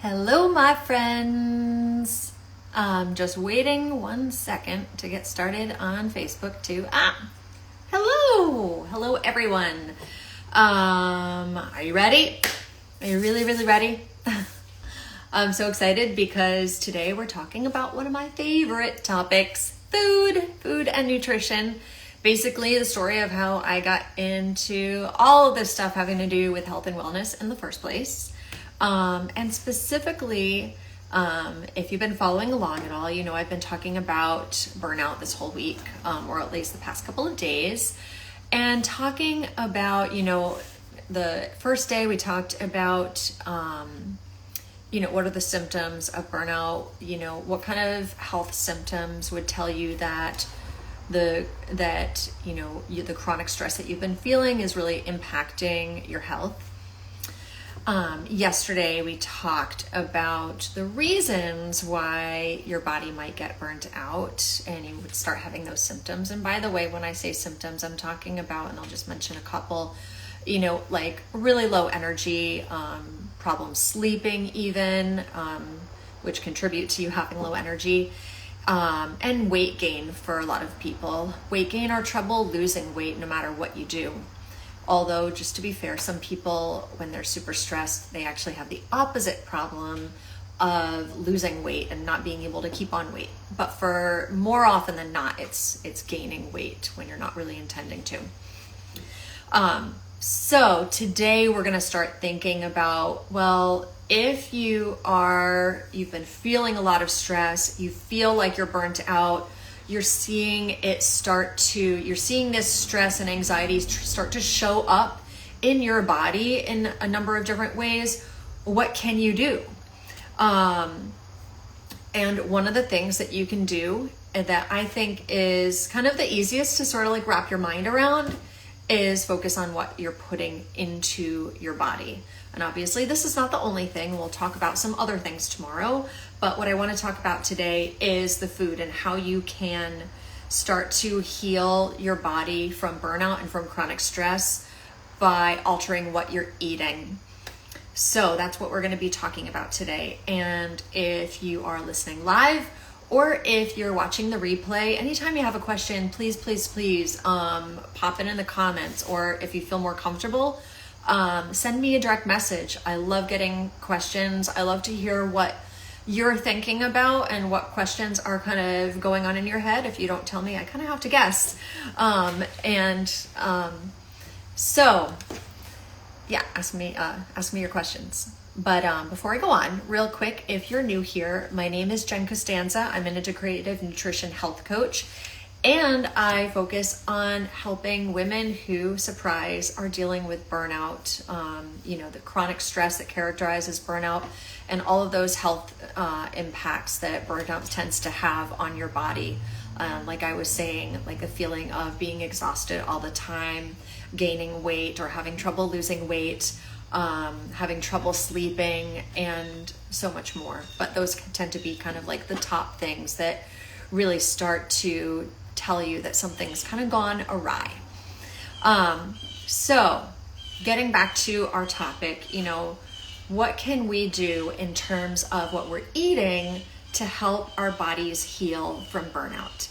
Hello, my friends. Just waiting 1 second to get started on Facebook too. Hello, everyone. Are you ready? Are you really ready? I'm so excited because today we're talking about one of my favorite topics, food and nutrition. Basically, the story of how I got into all of this stuff having to do with health and wellness in the first place. And specifically, if you've been following along at all, you know I've been talking about burnout this whole week, or at least the past couple of days, and talking about, the first day we talked about, what are the symptoms of burnout, what kind of health symptoms would tell you that the chronic stress that you've been feeling is really impacting your health. Yesterday we talked about the reasons why your body might get burnt out and you would start having those symptoms. And by the way, when I say symptoms, I'm talking about, and I'll just mention a couple, like really low energy, problems sleeping even, which contribute to you having low energy, and weight gain for a lot of people. Weight gain or trouble losing weight no matter what you do. Although, just to be fair, some people, when they're super stressed, they actually have the opposite problem of losing weight and not being able to keep on weight. But for more often than not, it's gaining weight when you're not really intending to. So today we're going to start thinking about, well, if you've been feeling a lot of stress, you feel like you're burnt out, you're seeing this stress and anxiety start to show up in your body in a number of different ways. What can you do? And one of the things that you can do that I think is kind of the easiest to sort of like wrap your mind around is focus on what you're putting into your body. And obviously this is not the only thing. We'll talk about some other things tomorrow. But what I want to talk about today is the food and how you can start to heal your body from burnout and from chronic stress by altering what you're eating. So that's what we're going to be talking about today. And if you are listening live or if you're watching the replay, anytime you have a question, please pop it in the comments, or if you feel more comfortable, send me a direct message. I love getting questions. I love to hear what you're thinking about and what questions are kind of going on in your head. If you don't tell me, I kind of have to guess. So yeah, ask me your questions. But before I go on, real quick, if you're new here, my name is Jen Costanza. I'm an integrative nutrition health coach, and I focus on helping women who, surprise, are dealing with burnout, the chronic stress that characterizes burnout, and all of those health impacts that burnout tends to have on your body. Like I was saying, like a feeling of being exhausted all the time, gaining weight or having trouble losing weight, having trouble sleeping, and so much more. But those tend to be kind of like the top things that really start to tell you that something's kind of gone awry. So getting back to our topic, what can we do in terms of what we're eating to help our bodies heal from burnout?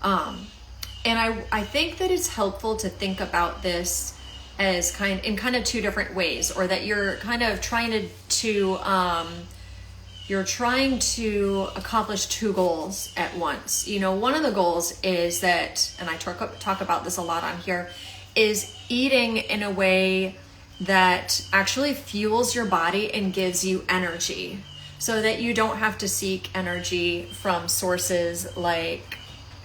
And I think that it's helpful to think about this as in kind of two different ways, or that you're kind of trying to accomplish two goals at once. One of the goals is that, and I talk about this a lot on here, is eating in a way that actually fuels your body and gives you energy, so that you don't have to seek energy from sources like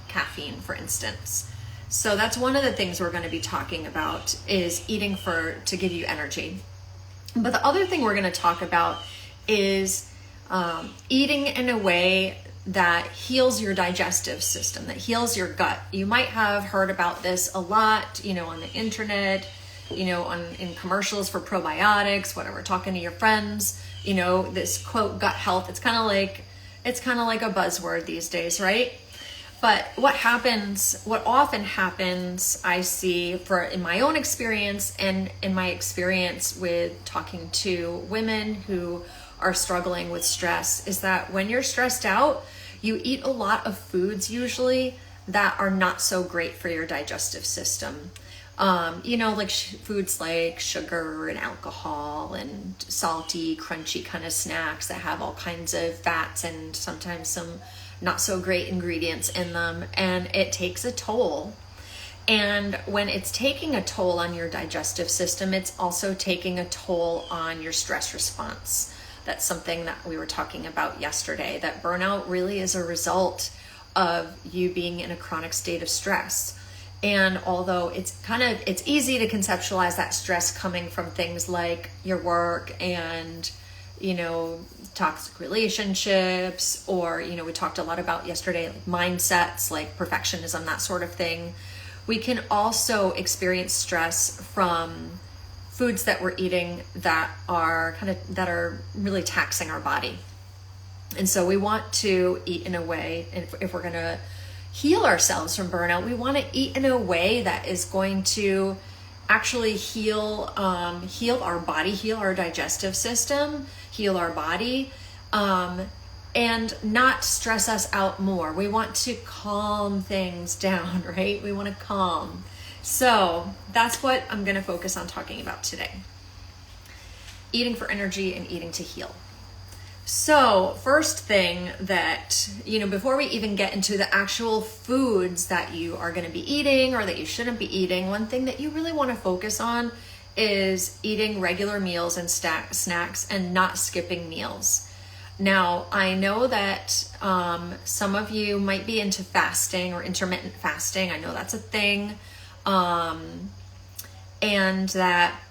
caffeine, for instance. So that's one of the things we're going to be talking about, is eating to give you energy. But the other thing we're going to talk about is eating in a way that heals your digestive system, that heals your gut. You might have heard about this a lot, on the internet, in commercials for probiotics, whatever, talking to your friends, this quote, gut health. It's kind of like a buzzword these days, right? But what often happens, I see in my own experience and in my experience with talking to women who are struggling with stress is that when you're stressed out, you eat a lot of foods usually that are not so great for your digestive system. Like foods like sugar and alcohol and salty, crunchy kind of snacks that have all kinds of fats and sometimes some not so great ingredients in them. And it takes a toll. And when it's taking a toll on your digestive system, it's also taking a toll on your stress response. That's something that we were talking about yesterday, that burnout really is a result of you being in a chronic state of stress. And although it's easy to conceptualize that stress coming from things like your work and, toxic relationships, or, we talked a lot about yesterday, like mindsets, like perfectionism, that sort of thing. We can also experience stress from foods that we're eating that are really taxing our body. And so we want to eat in a way, and if we're going to heal ourselves from burnout, we want to eat in a way that is going to actually heal our body, heal our digestive system, heal our body, and not stress us out more. We want to calm things down, right? We want to calm. So that's what I'm going to focus on talking about today. Eating for energy and eating to heal. So first thing that, before we even get into the actual foods that you are going to be eating or that you shouldn't be eating, one thing that you really want to focus on is eating regular meals and snacks and not skipping meals. Now, I know that some of you might be into fasting or intermittent fasting. I know that's a thing. And that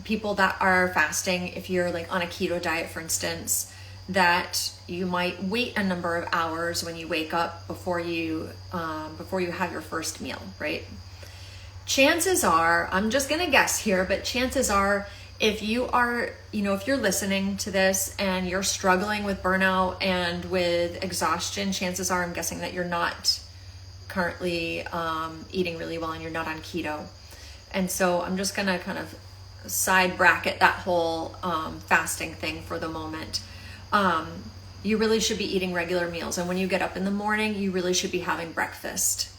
people that are fasting, if you're like on a keto diet, for instance, that you might wait a number of hours when you wake up before you have your first meal, right? Chances are, I'm just going to guess here, but chances are, if you are, if you're listening to this and you're struggling with burnout and with exhaustion, chances are, I'm guessing that you're not currently eating really well and you're not on keto. And so I'm just going to kind of side bracket that whole fasting thing for the moment. You really should be eating regular meals. And when you get up in the morning, you really should be having breakfast.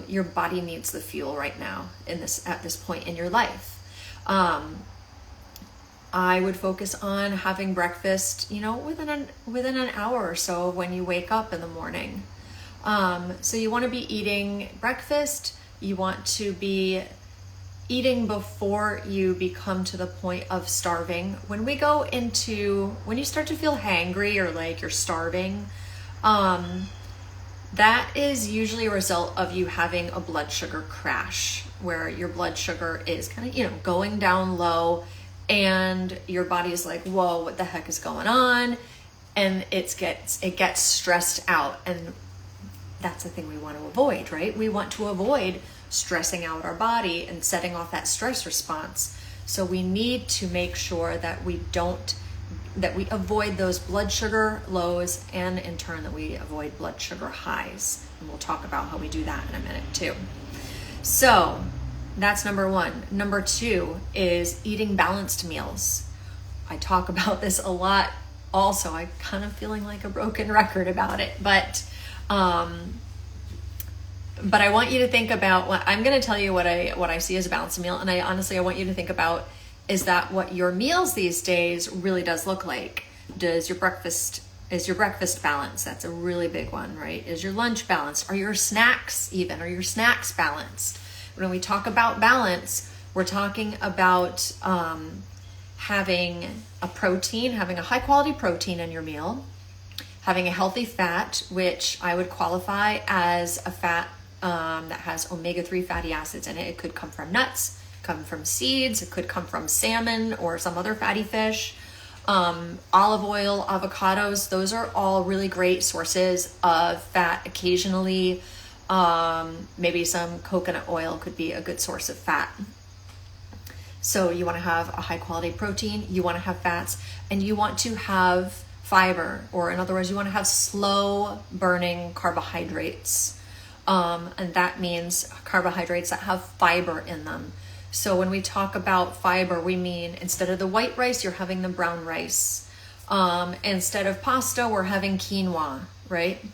Your body needs the fuel right now at this point in your life. I would focus on having breakfast, within an hour or so when you wake up in the morning. So you want to be eating breakfast. You want to be eating before you become to the point of starving. When you start to feel hangry or like you're starving, that is usually a result of you having a blood sugar crash, where your blood sugar is kind of, going down low, and your body is like, whoa, what the heck is going on? And it gets stressed out. And that's the thing we want to avoid, right? We want to avoid stressing out our body and setting off that stress response. So we need to make sure that we avoid those blood sugar lows, and in turn that we avoid blood sugar highs. And we'll talk about how we do that in a minute too. So that's number one. Number two is eating balanced meals. I talk about this a lot also. I'm kind of feeling like a broken record about it, but I want you to think about I'm going to tell you what I see as a balanced meal. And I want you to think about, is that what your meals these days really does look like? Is your breakfast balanced? That's a really big one, right? Is your lunch balanced? Are your snacks balanced? When we talk about balance, we're talking about having a high quality protein in your meal, having a healthy fat, which I would qualify as a fat that has omega-3 fatty acids in it. It could come from nuts, come from seeds, it could come from salmon or some other fatty fish. Olive oil, avocados, those are all really great sources of fat. Occasionally, maybe some coconut oil could be a good source of fat. So you want to have a high quality protein, you want to have fats, and you want to have fiber, or in other words, you want to have slow burning carbohydrates. And that means carbohydrates that have fiber in them. So when we talk about fiber, we mean instead of the white rice, you're having the brown rice. Instead of pasta, we're having quinoa, right?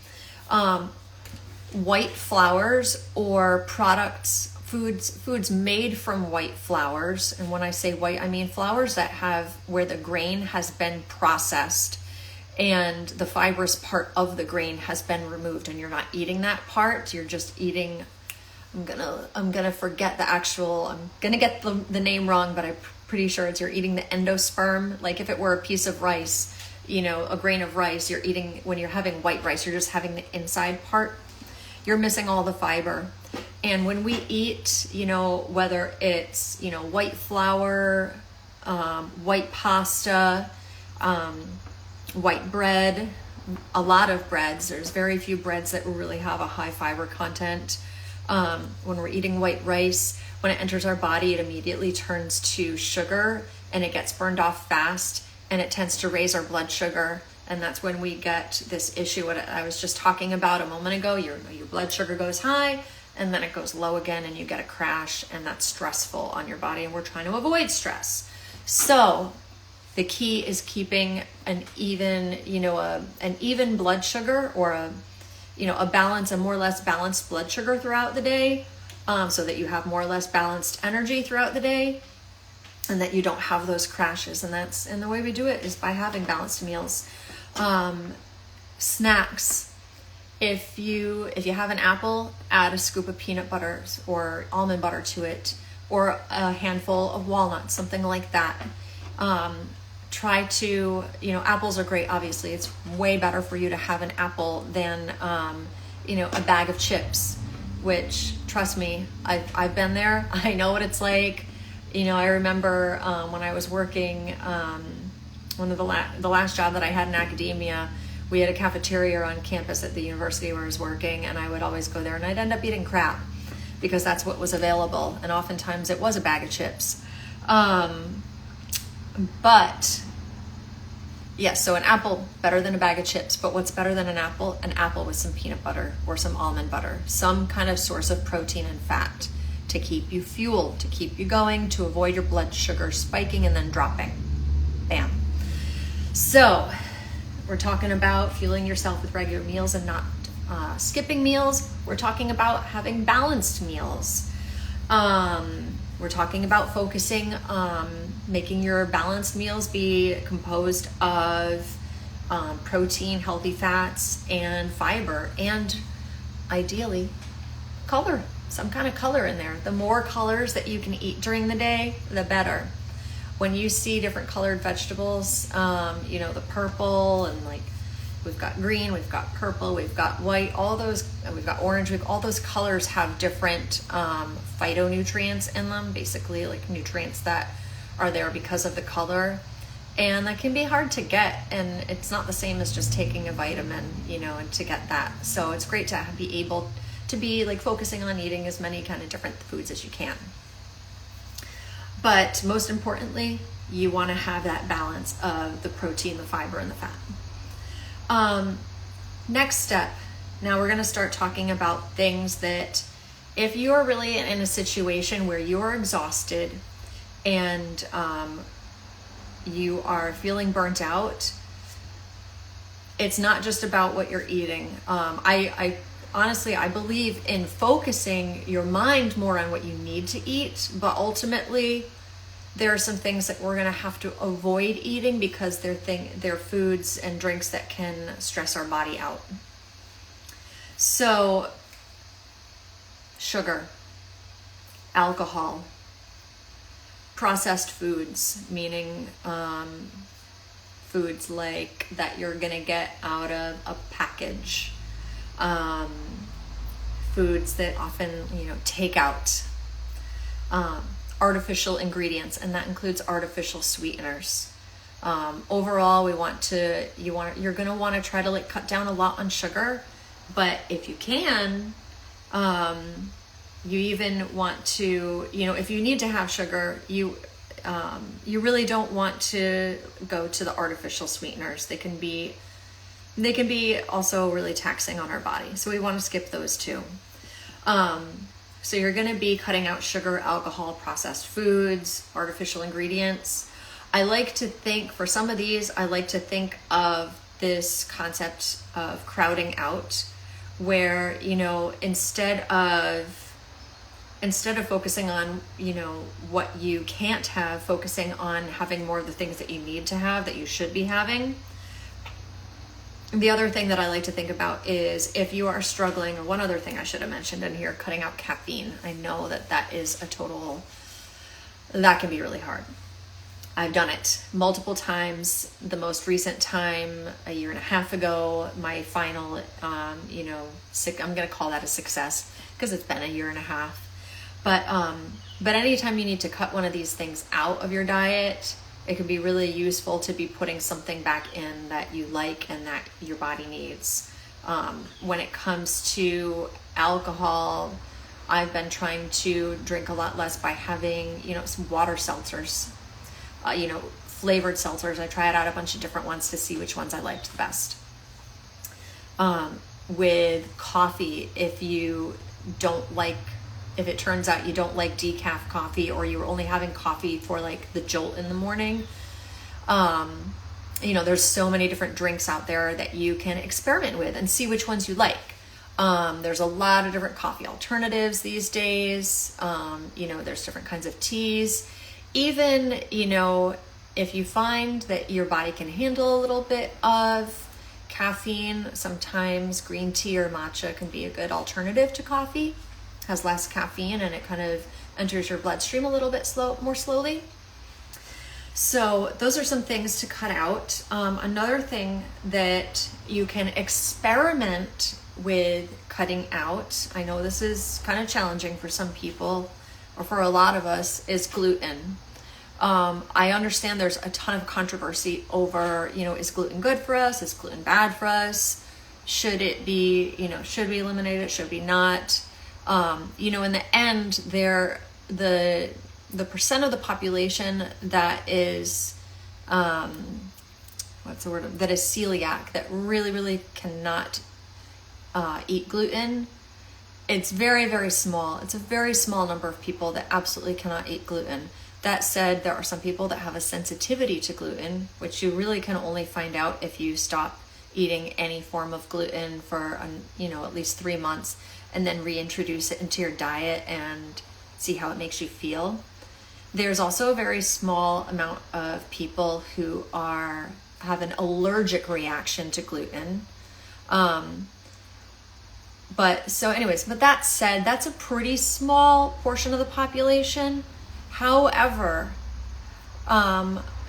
White flours or products, foods made from white flours. And when I say white, I mean flours that have where the grain has been processed and the fibrous part of the grain has been removed, and you're not eating that part. You're just eating, I'm gonna forget the actual, I'm gonna get the name wrong, but I'm pretty sure it's you're eating the endosperm. Like if it were a piece of rice, you know, a grain of rice, you're eating, when you're having white rice, you're just having the inside part. You're missing all the fiber. And when we eat, you know, whether it's, you know, white flour, white pasta, white bread, a lot of breads, there's very few breads that really have a high fiber content. When we're eating white rice, when it enters our body, it immediately turns to sugar and it gets burned off fast, and it tends to raise our blood sugar. And that's when we get this issue, what I was just talking about a moment ago. Your blood sugar goes high and then it goes low again, and you get a crash, and that's stressful on your body, and we're trying to avoid stress. So the key is keeping an even, you know, an even blood sugar, or a more or less balanced blood sugar throughout the day, so that you have more or less balanced energy throughout the day, and that you don't have those crashes. And the way we do it is by having balanced meals. Snacks. If you have an apple, add a scoop of peanut butter or almond butter to it, or a handful of walnuts, something like that. Try to, you know, apples are great. Obviously, it's way better for you to have an apple than, you know, a bag of chips, which, trust me, I've been there. I know what it's like. You know, I remember when I was working, one of the last job that I had in academia, we had a cafeteria on campus at the university where I was working, and I would always go there, and I'd end up eating crap because that's what was available, and oftentimes it was a bag of chips. But yes, so an apple, better than a bag of chips. But what's better than an apple? An apple with some peanut butter or some almond butter, some kind of source of protein and fat to keep you fueled, to keep you going, to avoid your blood sugar spiking and then dropping. Bam. So we're talking about fueling yourself with regular meals and not skipping meals. We're talking about having balanced meals. We're talking about focusing, making your balanced meals be composed of protein, healthy fats, and fiber, and ideally color, some kind of color in there. The more colors that you can eat during the day, the better. When you see different colored vegetables, you know, the purple, and like we've got green, we've got purple, we've got white, all those, and we've got orange, all those colors have different phytonutrients in them, basically like nutrients that are there because of the color. And that can be hard to get, and it's not the same as just taking a vitamin, you know, and to get that. So it's great to be able to be like focusing on eating as many kind of different foods as you can. But most importantly, you want to have that balance of the protein, the fiber, and the fat. Next step, now we're going to start talking about things that if you are really in a situation where you're exhausted and you are feeling burnt out, it's not just about what you're eating. I honestly, I believe in focusing your mind more on what you need to eat, but ultimately there are some things that we're going to have to avoid eating because they're foods and drinks that can stress our body out. So sugar, alcohol, processed foods, meaning foods like that you're going to get out of a package, foods that often, you know, take out, artificial ingredients, and that includes artificial sweeteners. Overall, you're going to want to try to like cut down a lot on sugar, but if you can, you even want to, you know, if you need to have sugar, you really don't want to go to the artificial sweeteners. They can be also really taxing on our body. So we want to skip those too. So you're going to be cutting out sugar, alcohol, processed foods, artificial ingredients. I like to think, for some of these, I like to think of this concept of crowding out, where, you know, instead of focusing on, you know, what you can't have, focusing on having more of the things that you need to have, that you should be having. The other thing that I like to think about is if you are struggling, or one other thing I should have mentioned in here, cutting out caffeine. I know that is that can be really hard. I've done it multiple times. The most recent time, a year and a half ago, my final, I'm going to call that a success because it's been a year and a half. But anytime you need to cut one of these things out of your diet, it can be really useful to be putting something back in that you like and that your body needs. When it comes to alcohol, I've been trying to drink a lot less by having, you know, some water seltzers, flavored seltzers. I tried out a bunch of different ones to see which ones I liked the best. With coffee, if it turns out you don't like decaf coffee, or you're only having coffee for like the jolt in the morning, there's so many different drinks out there that you can experiment with and see which ones you like. There's a lot of different coffee alternatives these days. There's different kinds of teas. Even, if you find that your body can handle a little bit of caffeine, sometimes green tea or matcha can be a good alternative to coffee. Has less caffeine and it kind of enters your bloodstream a little bit more slowly. So those are some things to cut out. Another thing that you can experiment with cutting out, I know this is kind of challenging for some people, or for a lot of us, is gluten. I understand there's a ton of controversy over, is gluten good for us? Is gluten bad for us? Should it be, should we eliminate it? Should we not? In the end, the percent of the population that is, that is celiac, that really, really cannot eat gluten, it's very, very small. It's a very small number of people that absolutely cannot eat gluten. That said, there are some people that have a sensitivity to gluten, which you really can only find out if you stop eating any form of gluten for, at least 3 months, and then reintroduce it into your diet and see how it makes you feel. There's also a very small amount of people who have an allergic reaction to gluten. But that said, that's a pretty small portion of the population. However,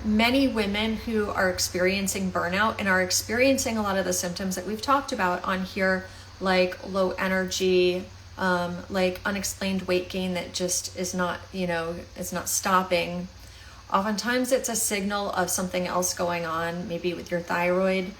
many women who are experiencing burnout and are experiencing a lot of the symptoms that we've talked about on here, like low energy, like unexplained weight gain that just is not, it's not stopping. Oftentimes it's a signal of something else going on, maybe with your thyroid.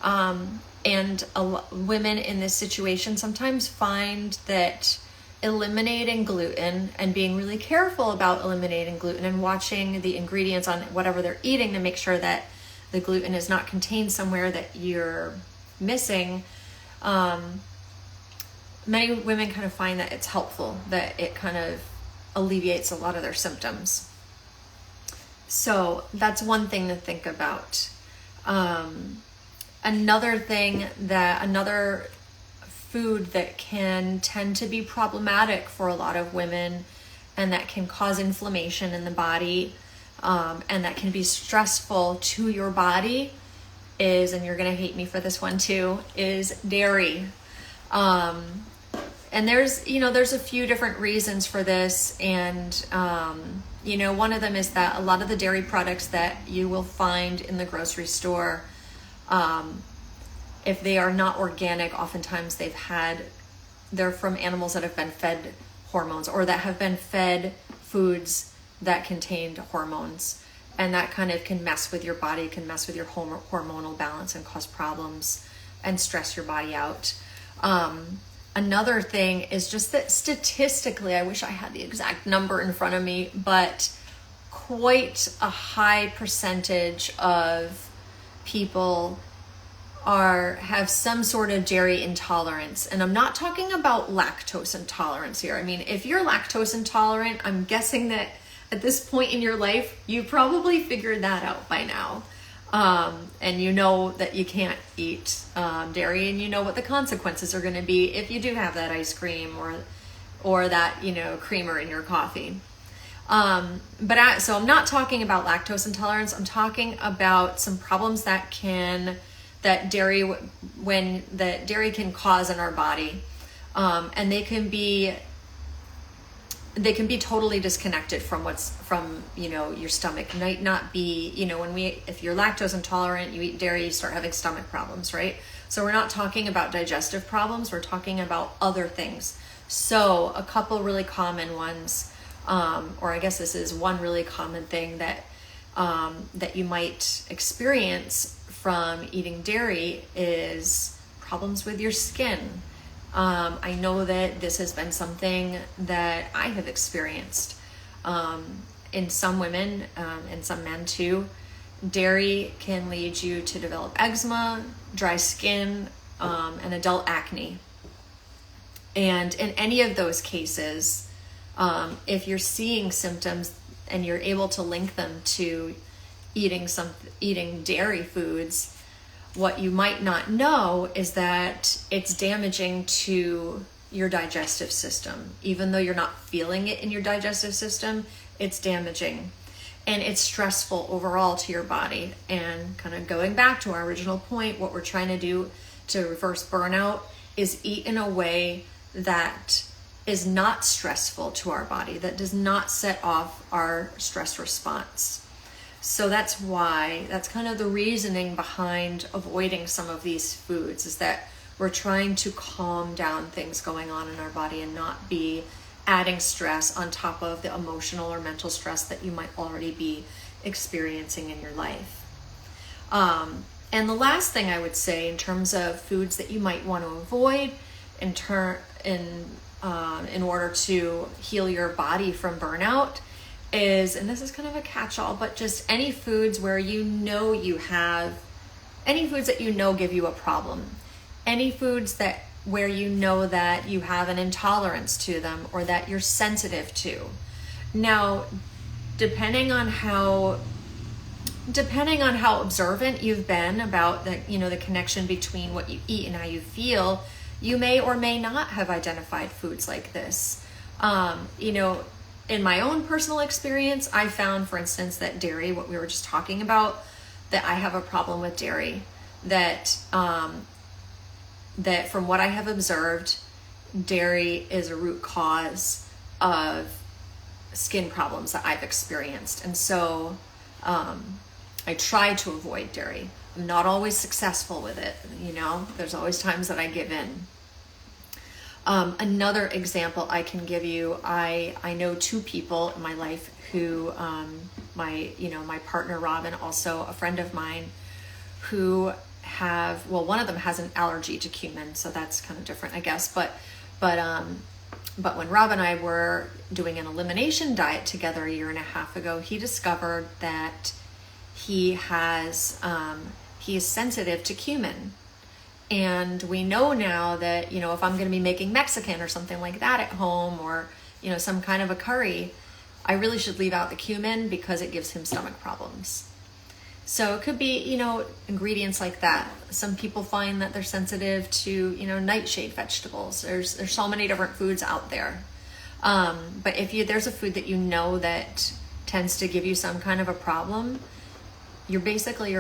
And women in this situation sometimes find that eliminating gluten and being really careful about eliminating gluten and watching the ingredients on whatever they're eating to make sure that the gluten is not contained somewhere that you're missing. Many women kind of find that it's helpful, that it kind of alleviates a lot of their symptoms. So that's one thing to think about. Another food that can tend to be problematic for a lot of women and that can cause inflammation in the body, and that can be stressful to your body is, and you're going to hate me for this one too, is dairy. And there's a few different reasons for this. And, one of them is that a lot of the dairy products that you will find in the grocery store, if they are not organic, oftentimes they're from animals that have been fed hormones, or that have been fed foods that contained hormones. And that kind of can mess with your body, can mess with your hormonal balance and cause problems and stress your body out. Another thing is just that statistically, I wish I had the exact number in front of me, but quite a high percentage of people have some sort of dairy intolerance. And I'm not talking about lactose intolerance here. I mean, if you're lactose intolerant, I'm guessing that at this point in your life, you probably figured that out by now. And you know that you can't eat dairy, and you know what the consequences are going to be if you do have that ice cream or that, you know, creamer in your coffee. So I'm not talking about lactose intolerance. I'm talking about some problems that dairy can cause in our body. And they can be totally disconnected from you know, your stomach. Might not be, you know, if you're lactose intolerant, you eat dairy, you start having stomach problems, right? So we're not talking about digestive problems, we're talking about other things. So a couple really common ones, or I guess this is one really common thing that you might experience from eating dairy is problems with your skin. I know that this has been something that I have experienced in some women and some men too. Dairy can lead you to develop eczema, dry skin, and adult acne. And in any of those cases, if you're seeing symptoms and you're able to link them to eating dairy foods, what you might not know is that it's damaging to your digestive system. Even though you're not feeling it in your digestive system, it's damaging. And it's stressful overall to your body. And kind of going back to our original point, what we're trying to do to reverse burnout is eat in a way that is not stressful to our body, that does not set off our stress response. So that's kind of the reasoning behind avoiding some of these foods, is that we're trying to calm down things going on in our body and not be adding stress on top of the emotional or mental stress that you might already be experiencing in your life. And the last thing I would say in terms of foods that you might want to avoid in order to heal your body from burnout is, and this is kind of a catch-all, but just any foods where any foods that you know give you a problem, any foods where you know that you have an intolerance to them or that you're sensitive to. Now, depending on how observant you've been about the connection between what you eat and how you feel, you may or may not have identified foods like this. In my own personal experience, I found, for instance, that dairy, what we were just talking about, that I have a problem with dairy, that from what I have observed, dairy is a root cause of skin problems that I've experienced. And so I try to avoid dairy. I'm not always successful with it. There's always times that I give in. Another example I can give you, I know two people in my life who, my partner Robin, also a friend of mine, who one of them has an allergy to cumin, so that's kind of different, I guess. But when Rob and I were doing an elimination diet together a year and a half ago, he discovered that he is sensitive to cumin. And we know now that, if I'm going to be making Mexican or something like that at home, or, some kind of a curry, I really should leave out the cumin because it gives him stomach problems. So it could be, ingredients like that. Some people find that they're sensitive to, nightshade vegetables. There's so many different foods out there. But if there's a food that that tends to give you some kind of a problem, you're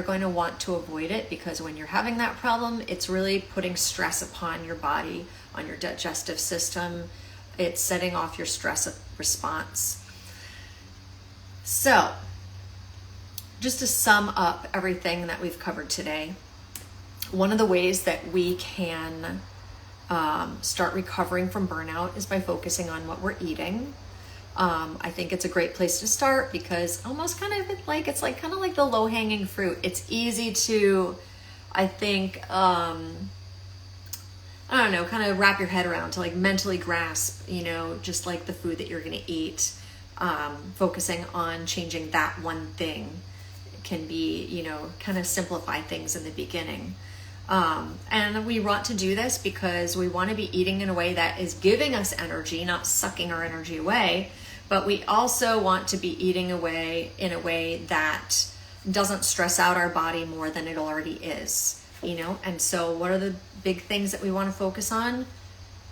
going to want to avoid it, because when you're having that problem, it's really putting stress upon your body, on your digestive system. It's setting off your stress response. So, just to sum up everything that we've covered today, one of the ways that we can start recovering from burnout is by focusing on what we're eating. I think it's a great place to start, because almost kind of it's like the low-hanging fruit. It's easy to, I think, kind of wrap your head around, to mentally grasp, just like the food that you're going to eat. Focusing on changing that one thing can be, kind of simplify things in the beginning. And we want to do this because we want to be eating in a way that is giving us energy, not sucking our energy away. But we also want to be eating away in a way that doesn't stress out our body more than it already is, you know? And so what are the big things that we want to focus on?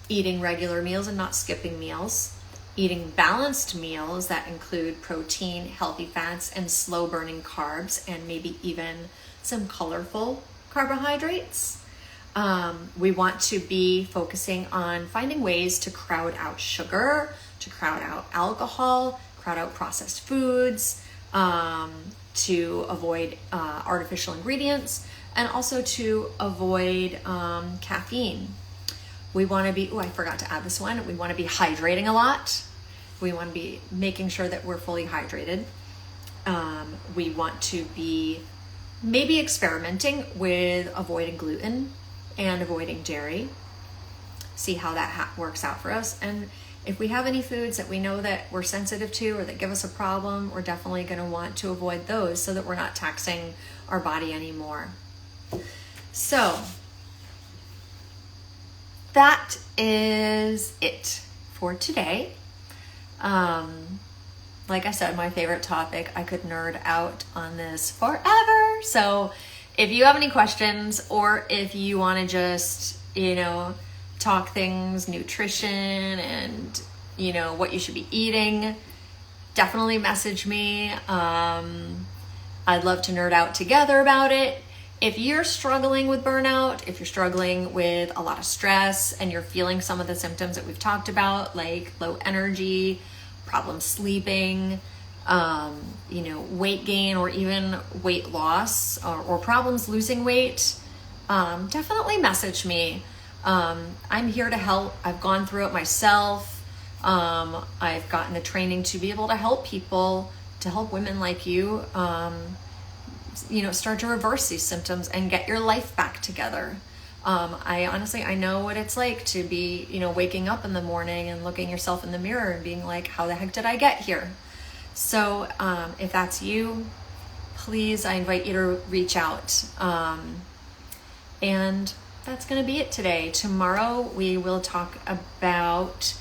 Eating regular meals and not skipping meals. Eating balanced meals that include protein, healthy fats, and slow burning carbs, and maybe even some colorful carbohydrates. We want to be focusing on finding ways to crowd out sugar, to crowd out alcohol, crowd out processed foods, to avoid artificial ingredients, and also to avoid caffeine. We want to be, I forgot to add this one. We want to be hydrating a lot. We want to be making sure that we're fully hydrated. We want to be maybe experimenting with avoiding gluten and avoiding dairy. See how that works out for us. And if we have any foods that we know that we're sensitive to or that give us a problem, we're definitely going to want to avoid those so that we're not taxing our body anymore. So that is it for today. Like I said, my favorite topic. I could nerd out on this forever. So if you have any questions, or if you want to just, talk things, nutrition and, what you should be eating, definitely message me. I'd love to nerd out together about it. If you're struggling with burnout, if you're struggling with a lot of stress and you're feeling some of the symptoms that we've talked about, like low energy, problem sleeping, weight gain, or even weight loss, or problems losing weight, definitely message me. I'm here to help. I've gone through it myself. I've gotten the training to be able to help people, to help women like you, start to reverse these symptoms and get your life back together. I know what it's like to be, waking up in the morning and looking yourself in the mirror and being like, how the heck did I get here? So if that's you, please, I invite you to reach out. And that's going to be it today. Tomorrow we will talk about,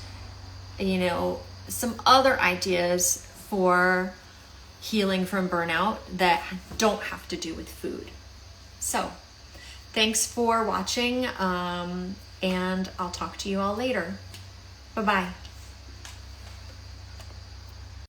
some other ideas for healing from burnout that don't have to do with food. So thanks for watching, and I'll talk to you all later. Bye-bye.